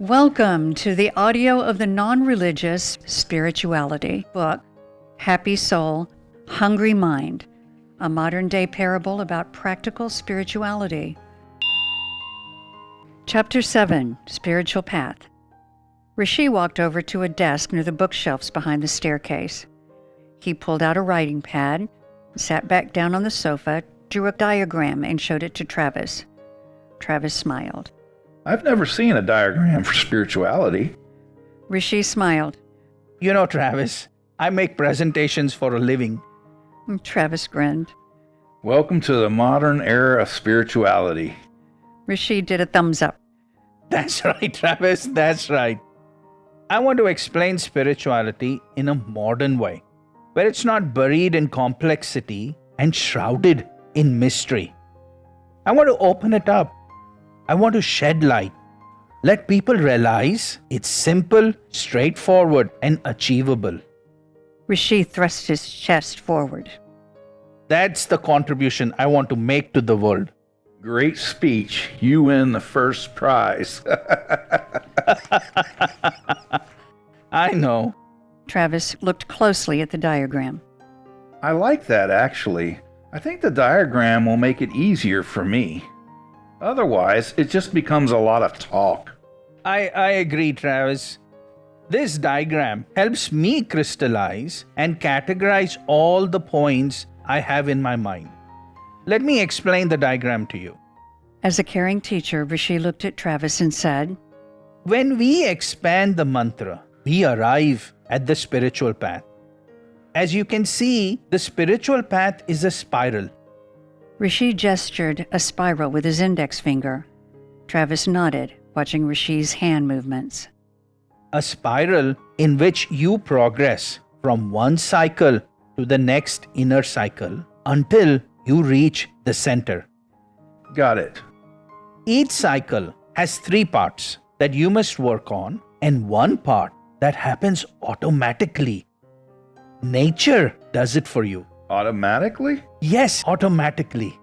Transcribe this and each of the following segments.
Welcome to the audio of the non-religious spirituality book, Happy Soul, Hungry Mind, a modern-day parable about practical spirituality. Chapter 7, Spiritual Path. Rishi walked over to a desk near the bookshelves behind the staircase. He pulled out a writing pad, sat back down on the sofa, drew a diagram, and showed it to Travis. Travis smiled. I've never seen a diagram for spirituality. Rishi smiled. You know, Travis, I make presentations for a living. Travis grinned. Welcome to the modern era of spirituality. Rishi did a thumbs up. That's right, Travis, that's right. I want to explain spirituality in a modern way, where it's not buried in complexity and shrouded in mystery. I want to open it up. I want to shed light. Let people realize it's simple, straightforward, and achievable. Rishi thrust his chest forward. That's the contribution I want to make to the world. Great speech. You win the first prize. I know. Travis looked closely at the diagram. I like that, actually. I think the diagram will make it easier for me. Otherwise, it just becomes a lot of talk. I agree, Travis. This diagram helps me crystallize and categorize all the points I have in my mind. Let me explain the diagram to you. As a caring teacher, Rishi looked at Travis and said, When we expand the mantra, we arrive at the spiritual path. As you can see, the spiritual path is a spiral. Rishi gestured a spiral with his index finger. Travis nodded, watching Rishi's hand movements. A spiral in which you progress from one cycle to the next inner cycle until you reach the center. Got it. Each cycle has 3 parts that you must work on and 1 part that happens automatically. Nature does it for you. Automatically? Yes, automatically.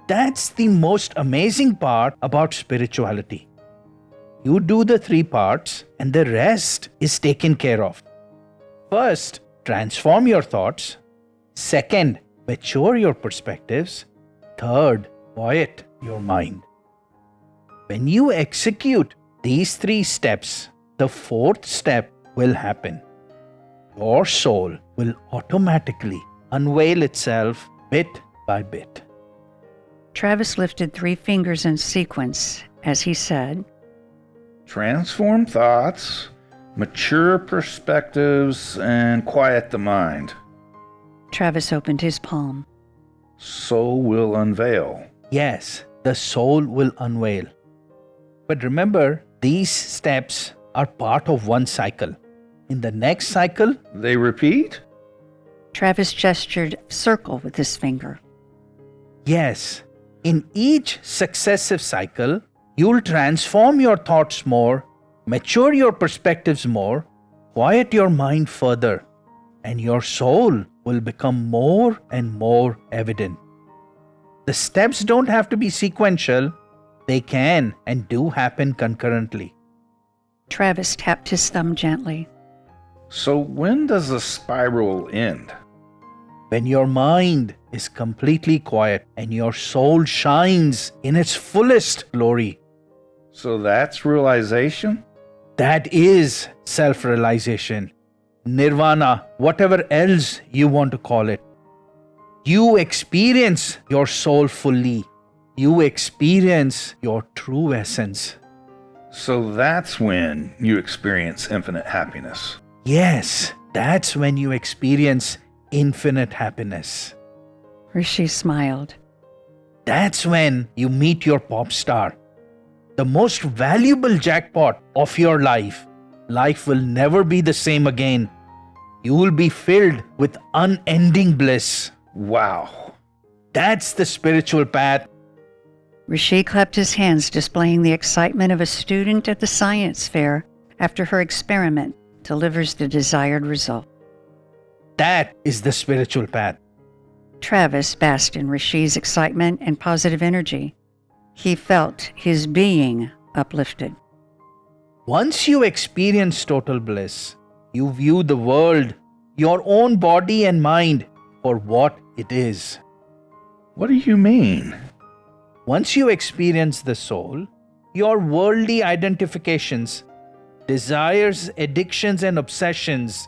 That's the most amazing part about spirituality. You do the 3 parts and the rest is taken care of. First, transform your thoughts. Second, mature your perspectives. Third, quiet your mind. When you execute these 3 steps, the 4th step will happen. Your soul will automatically unveil itself bit by bit. Travis lifted 3 fingers in sequence as he said, Transform thoughts, mature perspectives, and quiet the mind. Travis opened his palm. Soul will unveil. Yes, the soul will unveil. But remember, these steps are part of one cycle. In the next cycle, They repeat? Travis gestured a circle with his finger. yes, in each successive cycle, you'll transform your thoughts more, mature your perspectives more, quiet your mind further, and your soul will become more and more evident. The steps don't have to be sequential, they can and do happen concurrently. Travis tapped his thumb gently. So when does the spiral end? When your mind is completely quiet and your soul shines in its fullest glory, So that's realization? that is self-realization, nirvana, whatever else you want to call it. You experience your soul fully. You experience your true essence. So that's when you experience infinite happiness. Yes, that's when you experience infinite happiness. Rishi smiled. That's when you meet your pop star. The most valuable jackpot of your life. Life will never be the same again. You will be filled with unending bliss. Wow. That's the spiritual path. Rishi clapped his hands, displaying the excitement of a student at the science fair after her experiment delivers the desired result. That is the spiritual path. Travis basked in Rishi's excitement and positive energy. He felt his being uplifted. Once you experience total bliss, you view the world, your own body and mind, for what it is. What do you mean? Once you experience the soul, your worldly identifications, desires, addictions, and obsessions,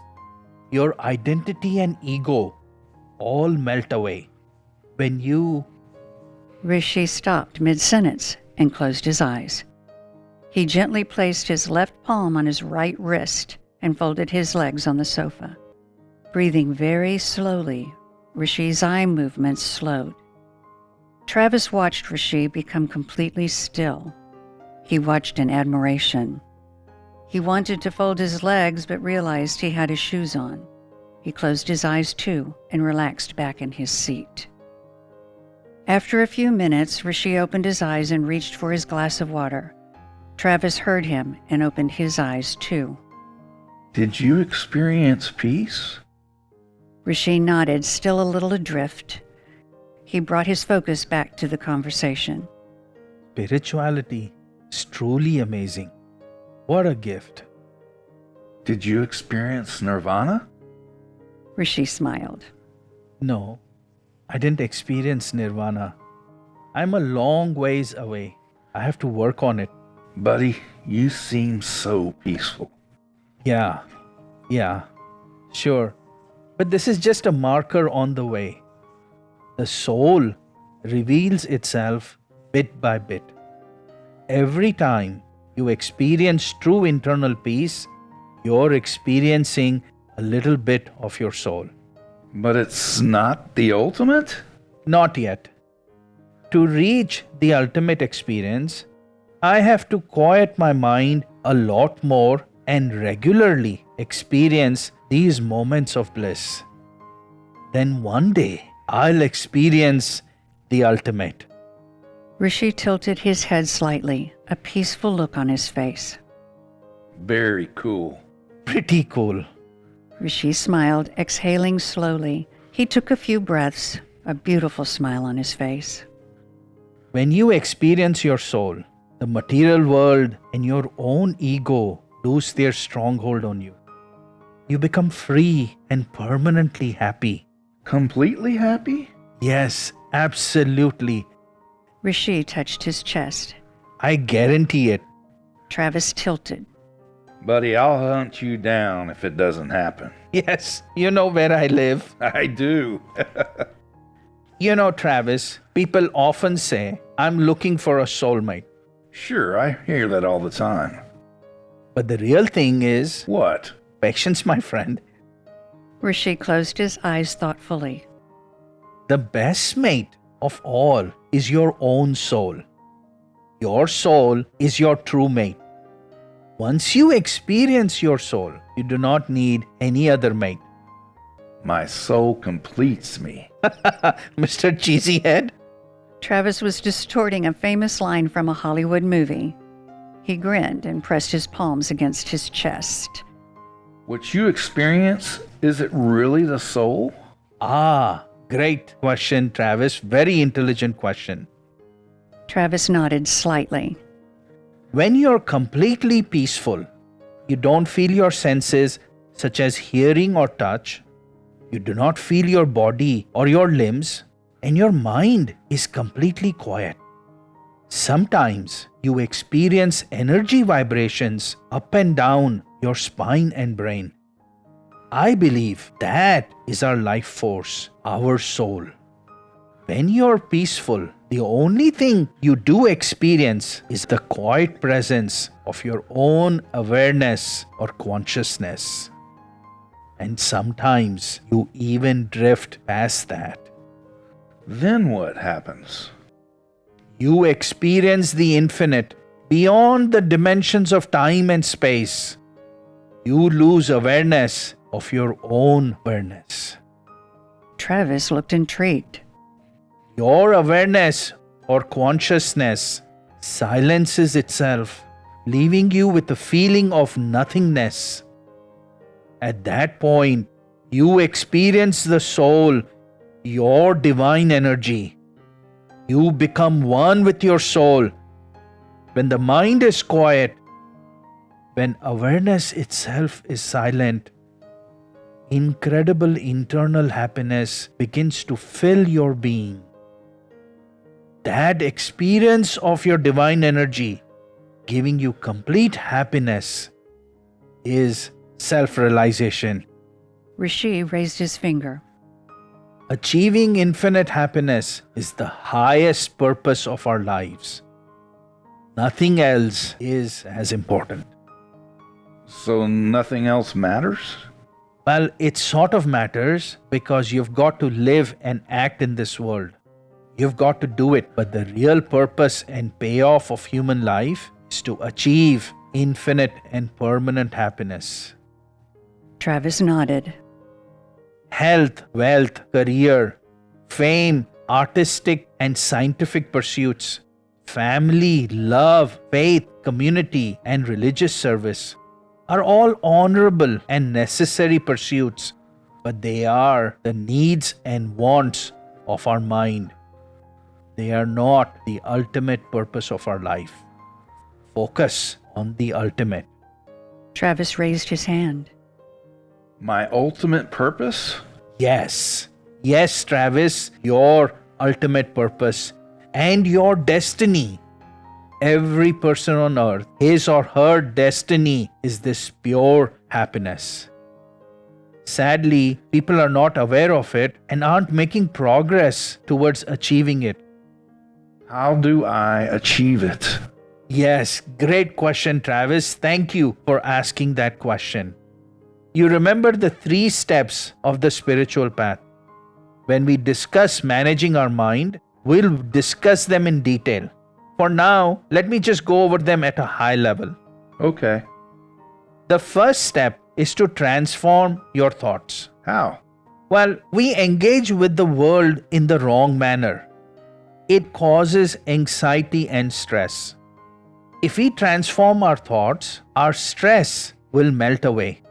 your identity and ego all melt away. When you... Rishi stopped mid-sentence and closed his eyes. He gently placed his left palm on his right wrist and folded his legs on the sofa. Breathing very slowly, Rishi's eye movements slowed. Travis watched Rishi become completely still. He watched in admiration. He wanted to fold his legs but realized he had his shoes on. He closed his eyes too and relaxed back in his seat. After a few minutes, Rishi opened his eyes and reached for his glass of water. Travis heard him and opened his eyes too. Did you experience peace? Rishi nodded, still a little adrift. He brought his focus back to the conversation. Spirituality is truly amazing. What a gift. Did you experience nirvana? Rishi smiled. No, I didn't experience nirvana. I'm a long ways away. I have to work on it. Buddy, you seem so peaceful. Yeah, sure. But this is just a marker on the way. The soul reveals itself bit by bit. Every time you experience true internal peace, you're experiencing a little bit of your soul. But it's not the ultimate? Not yet. To reach the ultimate experience, I have to quiet my mind a lot more and regularly experience these moments of bliss. Then one day, I'll experience the ultimate. Rishi tilted his head slightly, a peaceful look on his face. Very cool. Pretty cool. Rishi smiled, exhaling slowly. He took a few breaths, a beautiful smile on his face. When you experience your soul, the material world and your own ego lose their stronghold on you. You become free and permanently happy. Completely happy? Yes, absolutely. Rishi touched his chest. I guarantee it. Travis tilted. Buddy, I'll hunt you down if it doesn't happen. Yes, you know where I live. I do. You know, Travis, people often say, I'm looking for a soulmate. Sure, I hear that all the time. But the real thing is, What? patience, my friend. Rishi closed his eyes thoughtfully. The best mate of all is your own soul. Your soul is your true mate. Once you experience your soul, you do not need any other mate. My soul completes me. Mr. Cheesyhead? Travis was distorting a famous line from a Hollywood movie. He grinned and pressed his palms against his chest. What you experience, is it really the soul? Ah, great question, Travis. Very intelligent question. Travis nodded slightly. When you're completely peaceful, you don't feel your senses such as hearing or touch. You do not feel your body or your limbs, and your mind is completely quiet. Sometimes you experience energy vibrations up and down your spine and brain. I believe that is our life force, our soul. When you're peaceful, the only thing you do experience is the quiet presence of your own awareness or consciousness. And sometimes you even drift past that. Then what happens? You experience the infinite beyond the dimensions of time and space. You lose awareness of your own awareness. Travis looked intrigued. Your awareness or consciousness silences itself, leaving you with a feeling of nothingness. At that point, you experience the soul, your divine energy. You become one with your soul. When the mind is quiet, When awareness itself is silent, incredible internal happiness begins to fill your being. That experience of your divine energy giving you complete happiness is self-realization. Rishi raised his finger. Achieving infinite happiness is the highest purpose of our lives. Nothing else is as important. So nothing else matters? Well, it sort of matters because you've got to live and act in this world. You've got to do it, but the real purpose and payoff of human life is to achieve infinite and permanent happiness. Travis nodded. Health, wealth, career, fame, artistic and scientific pursuits, family, love, faith, community, and religious service are all honorable and necessary pursuits, but they are the needs and wants of our mind. They are not the ultimate purpose of our life. Focus on the ultimate. Travis raised his hand. My ultimate purpose? Yes. Yes, Travis, your ultimate purpose and your destiny. Every person on earth, his or her destiny is this pure happiness. Sadly, people are not aware of it and aren't making progress towards achieving it. How do I achieve it? Yes, great question, Travis. Thank you for asking that question. You remember the 3 steps of the spiritual path. When we discuss managing our mind, we'll discuss them in detail. For now, let me just go over them at a high level. Okay. The first step is to transform your thoughts. How? Well, we engage with the world in the wrong manner. It causes anxiety and stress. If we transform our thoughts, our stress will melt away.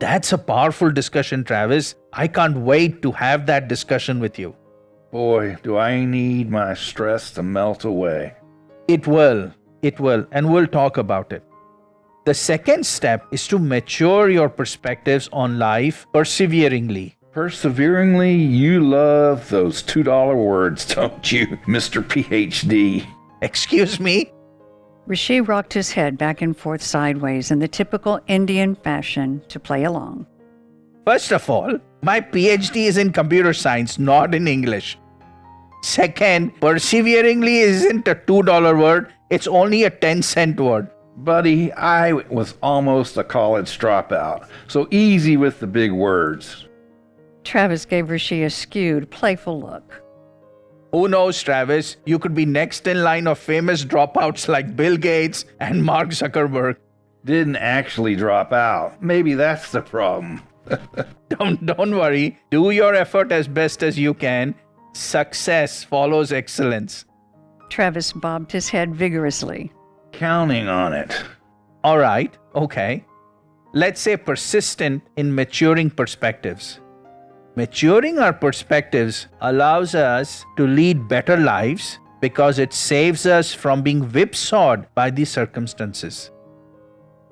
That's a powerful discussion, Travis. I can't wait to have that discussion with you. Boy, do I need my stress to melt away. It will, and we'll talk about it. The second step is to mature your perspectives on life perseveringly. Perseveringly, you love those $2 words, don't you, Mr. PhD? Excuse me? Rishi rocked his head back and forth sideways in the typical Indian fashion to play along. First of all, my PhD is in computer science, not in English. Second, perseveringly isn't a $2 word, it's only a 10-cent word. Buddy, I was almost a college dropout, so easy with the big words. Travis gave Rishi a skewed, playful look. Who knows, Travis? You could be next in line of famous dropouts like Bill Gates and Mark Zuckerberg. Didn't actually drop out. Maybe that's the problem. Don't worry. Do your effort as best as you can. Success follows excellence. Travis bobbed his head vigorously. Counting on it. All right, okay. Let's say persistent in maturing perspectives. Maturing our perspectives allows us to lead better lives because it saves us from being whipsawed by the circumstances.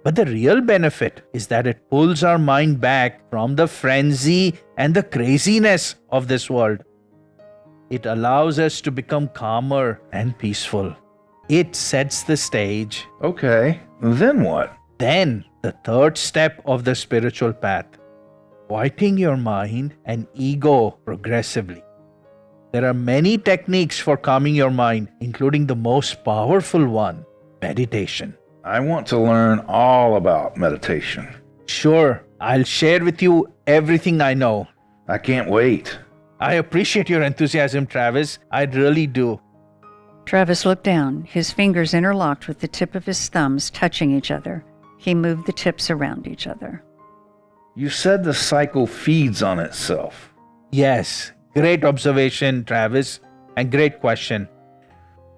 But the real benefit is that it pulls our mind back from the frenzy and the craziness of this world. It allows us to become calmer and peaceful. It sets the stage. Okay, then what? Then, the third step of the spiritual path. Quieting your mind and ego progressively. There are many techniques for calming your mind, including the most powerful one, meditation. I want to learn all about meditation. Sure, I'll share with you everything I know. I can't wait. I appreciate your enthusiasm, Travis. I really do. Travis looked down, his fingers interlocked with the tip of his thumbs touching each other. He moved the tips around each other. You said the cycle feeds on itself. Yes, great observation, Travis, and great question.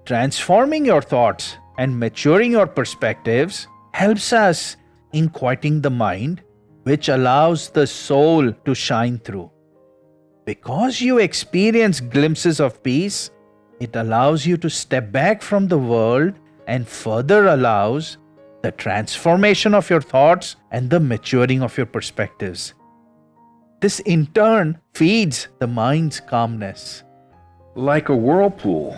Transforming your thoughts and maturing your perspectives helps us in quieting the mind, which allows the soul to shine through. Because you experience glimpses of peace, it allows you to step back from the world and further allows the transformation of your thoughts, and the maturing of your perspectives. This in turn feeds the mind's calmness. Like a whirlpool.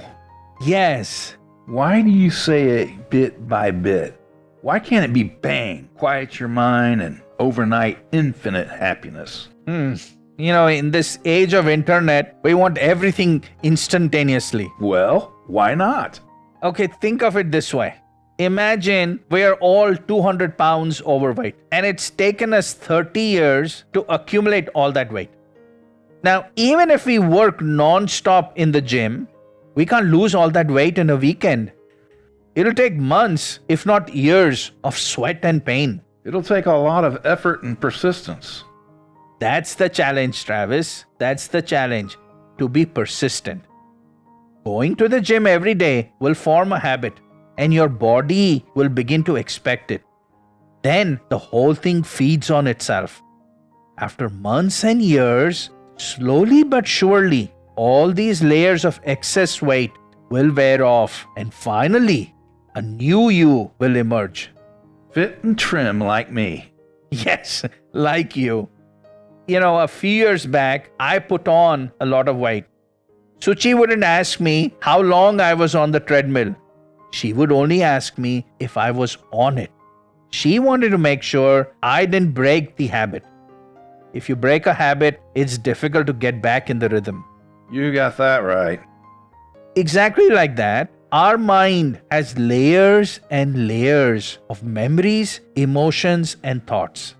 Yes, Why do you say it bit by bit? Why can't it be bang, quiet your mind, and overnight infinite happiness? in this age of internet, we want everything instantaneously. Well, why not? Okay, think of it this way. Imagine we are all 200 pounds overweight, and it's taken us 30 years to accumulate all that weight. Now, even if we work non-stop in the gym, we can't lose all that weight in a weekend. It'll take months, if not years, of sweat and pain. It'll take a lot of effort and persistence. That's the challenge, Travis. That's the challenge. To be persistent. Going to the gym every day will form a habit, and your body will begin to expect it. Then the whole thing feeds on itself. After months and years, slowly but surely, all these layers of excess weight will wear off, and finally, a new you will emerge. Fit and trim like me. Yes, like you. A few years back, I put on a lot of weight. Suchi wouldn't ask me how long I was on the treadmill. She would only ask me if I was on it. She wanted to make sure I didn't break the habit. If you break a habit, it's difficult to get back in the rhythm. You got that right. Exactly like that, our mind has layers and layers of memories, emotions, and thoughts.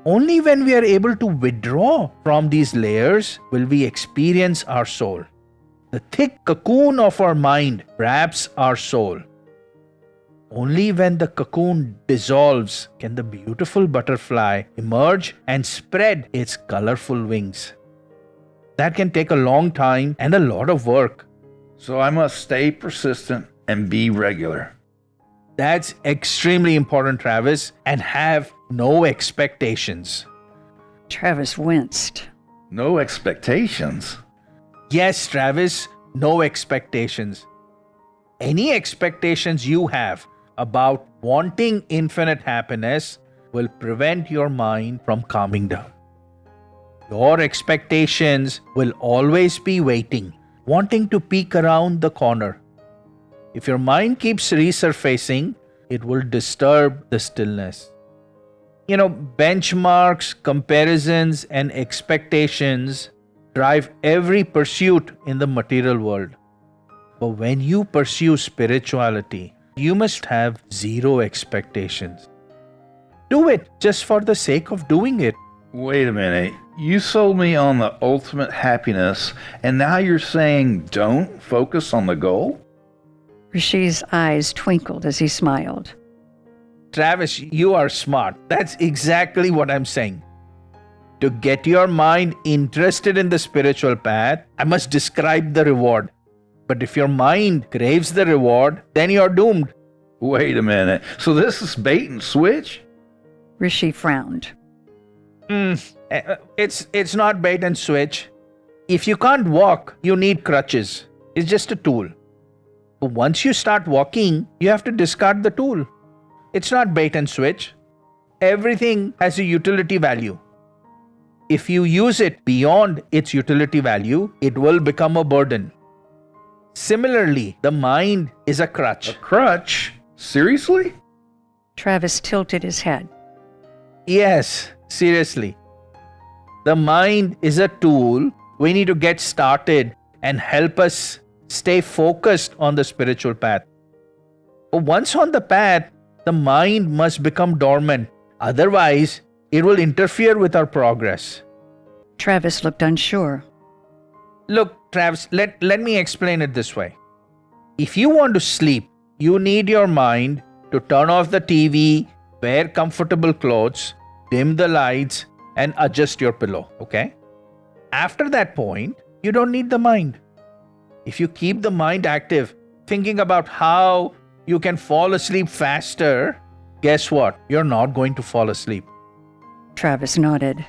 Only when we are able to withdraw from these layers will we experience our soul. The thick cocoon of our mind wraps our soul. Only when the cocoon dissolves can the beautiful butterfly emerge and spread its colorful wings. That can take a long time and a lot of work. So I must stay persistent and be regular. That's extremely important, Travis, and have no expectations. Travis winced. No expectations. Yes, Travis, no expectations. Any expectations you have about wanting infinite happiness will prevent your mind from calming down. Your expectations will always be waiting, wanting to peek around the corner. If your mind keeps resurfacing, it will disturb the stillness. Benchmarks, comparisons, and expectations drive every pursuit in the material world. But when you pursue spirituality, you must have zero expectations. Do it just for the sake of doing it. Wait a minute. You sold me on the ultimate happiness, and now you're saying don't focus on the goal? Rishi's eyes twinkled as he smiled. Travis, you are smart. That's exactly what I'm saying. To get your mind interested in the spiritual path, I must describe the reward. But if your mind craves the reward, then you're doomed. Wait a minute. So this is bait and switch? Rishi frowned. It's not bait and switch. If you can't walk, you need crutches. It's just a tool. But once you start walking, you have to discard the tool. It's not bait and switch. Everything has a utility value. If you use it beyond its utility value, it will become a burden. Similarly, the mind is a crutch. A crutch? Seriously? Travis tilted his head. Yes, seriously. The mind is a tool we need to get started and help us stay focused on the spiritual path. But once on the path, the mind must become dormant. Otherwise, it will interfere with our progress. Travis looked unsure. Look, Travis, let me explain it this way. If you want to sleep, you need your mind to turn off the TV, wear comfortable clothes, dim the lights, and adjust your pillow, okay? After that point, you don't need the mind. If you keep the mind active, thinking about how you can fall asleep faster, guess what? You're not going to fall asleep. Travis nodded.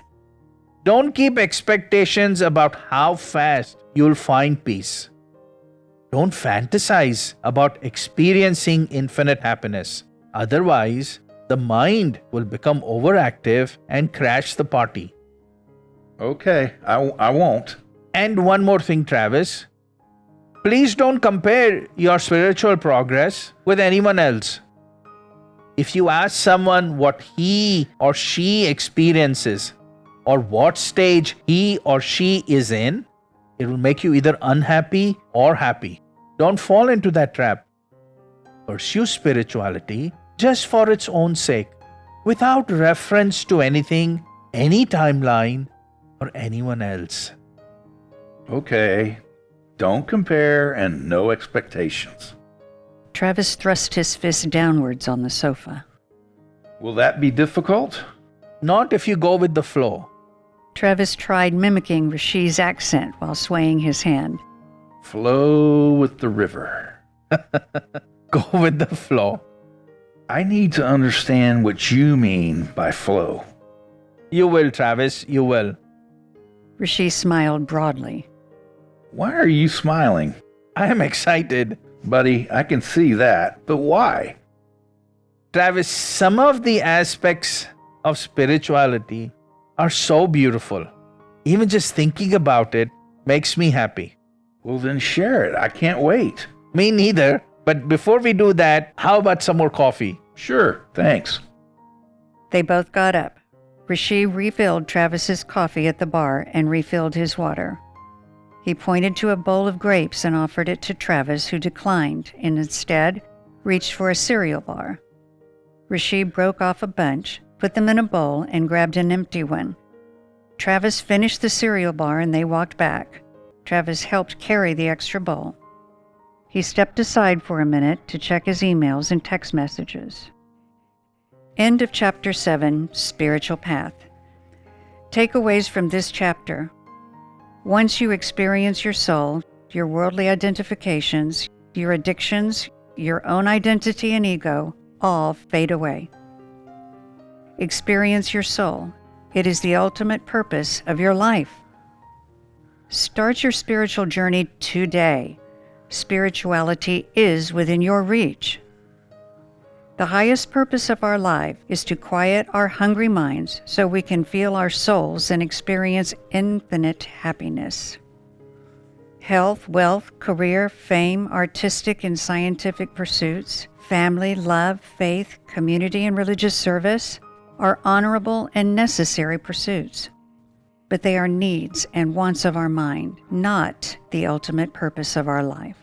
Don't keep expectations about how fast you'll find peace. Don't fantasize about experiencing infinite happiness. Otherwise, the mind will become overactive and crash the party. Okay, I won't. And one more thing, Travis. Please don't compare your spiritual progress with anyone else. If you ask someone what he or she experiences or what stage he or she is in, it will make you either unhappy or happy. Don't fall into that trap. Pursue spirituality just for its own sake, without reference to anything, any timeline, or anyone else. Okay, don't compare and no expectations. Travis thrust his fist downwards on the sofa. Will that be difficult? Not if you go with the flow. Travis tried mimicking Rishi's accent while swaying his hand. Flow with the river. Go with the flow. I need to understand what you mean by flow. You will, Travis, you will. Rishi smiled broadly. Why are you smiling? I am excited. Buddy, I can see that, but why? Travis, some of the aspects of spirituality are so beautiful. Even just thinking about it makes me happy. Well, then share it. I can't wait. Me neither. But before we do that, how about some more coffee? Sure, thanks. They both got up. Rishi refilled Travis's coffee at the bar and refilled his water. He pointed to a bowl of grapes and offered it to Travis, who declined and instead reached for a cereal bar. Rishi broke off a bunch, put them in a bowl, and grabbed an empty one. Travis finished the cereal bar and they walked back. Travis helped carry the extra bowl. He stepped aside for a minute to check his emails and text messages. End of Chapter 7, Spiritual Path. Takeaways from this chapter. Once you experience your soul, your worldly identifications, your addictions, your own identity and ego, all fade away. Experience your soul. It is the ultimate purpose of your life. Start your spiritual journey today. Spirituality is within your reach. The highest purpose of our life is to quiet our hungry minds so we can feel our souls and experience infinite happiness. Health, wealth, career, fame, artistic and scientific pursuits, family, love, faith, community, and religious service are honorable and necessary pursuits. But they are needs and wants of our mind, not the ultimate purpose of our life.